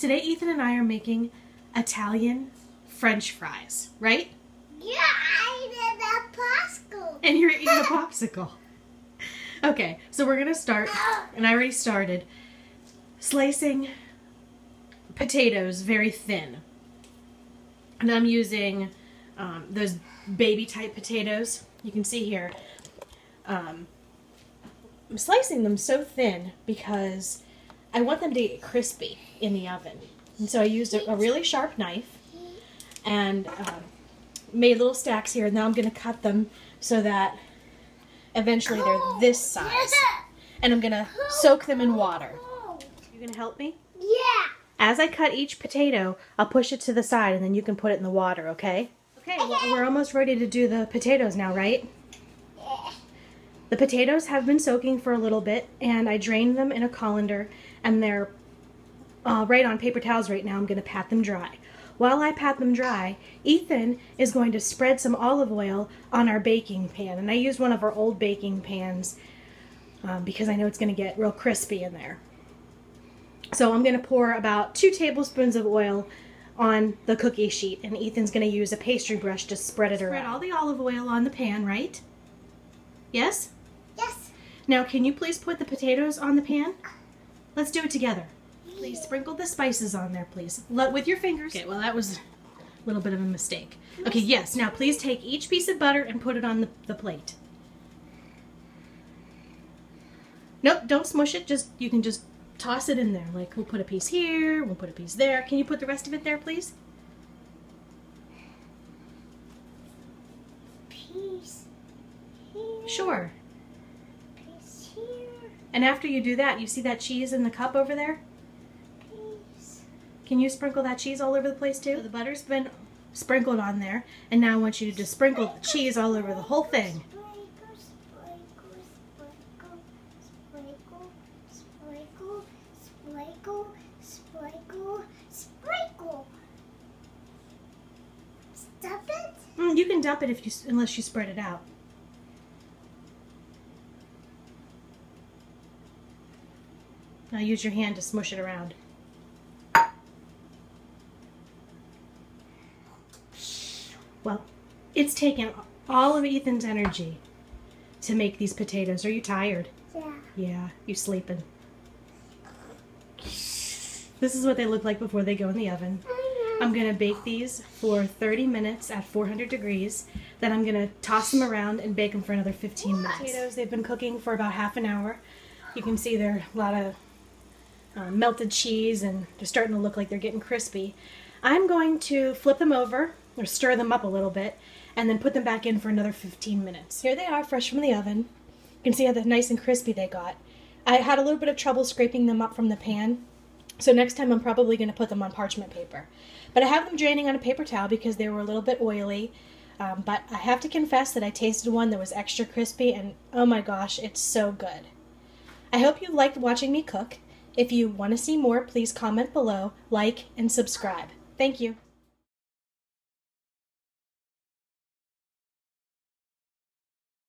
Today Ethan and I are making Italian French fries, right? Yeah, I ate a popsicle. And you're eating a popsicle. Okay, so we're gonna start, and I already started, slicing potatoes very thin. And I'm using those baby type potatoes. You can see here. I'm slicing them so thin because I want them to get crispy in the oven. And so I used a really sharp knife and made little stacks here. Now I'm going to cut them so that eventually they're this size. And I'm going to soak them in water. You going to help me? Yeah. As I cut each potato, I'll push it to the side and then you can put it in the water, okay? Okay, well, we're almost ready to do the potatoes now, right? The potatoes have been soaking for a little bit, and I drained them in a colander, and they're right on paper towels right now. I'm going to pat them dry. While I pat them dry, Ethan is going to spread some olive oil on our baking pan, and I used one of our old baking pans because I know it's going to get real crispy in there. So I'm going to pour about 2 tablespoons of oil on the cookie sheet, and Ethan's going to use a pastry brush to spread it around. Spread all the olive oil on the pan, right? Yes? Yes. Now, can you please put the potatoes on the pan? Let's do it together. Please sprinkle the spices on there, please. With your fingers. Okay, well, that was a little bit of a mistake. Okay, yes. Now, please take each piece of butter and put it on the plate. Nope, don't smush it. You can just toss it in there. Like, we'll put a piece here, we'll put a piece there. Can you put the rest of it there, please? Piece here. Sure. Piece here. And after you do that, you see that cheese in the cup over there? Piece. Can you sprinkle that cheese all over the place too? So the butter's been sprinkled on there, and now I want you to just sprinkle the cheese all over the whole thing. Sprinkle. Stop it. You can dump it unless you spread it out. Now use your hand to smush it around. Well, it's taken all of Ethan's energy to make these potatoes. Are you tired? Yeah. Yeah, you sleeping. This is what they look like before they go in the oven. I'm going to bake these for 30 minutes at 400 degrees. Then I'm going to toss them around and bake them for another 15 minutes. Potatoes, they've been cooking for about half an hour. You can see there are a lot of melted cheese, and they're starting to look like they're getting crispy. I'm going to flip them over, or stir them up a little bit, and then put them back in for another 15 minutes. Here they are, fresh from the oven. You can see how nice and crispy they got. I had a little bit of trouble scraping them up from the pan, so next time I'm probably going to put them on parchment paper. But I have them draining on a paper towel because they were a little bit oily. But I have to confess that I tasted one that was extra crispy, and oh my gosh, it's so good. I hope you liked watching me cook. If you want to see more, please comment below, like, and subscribe. Thank you.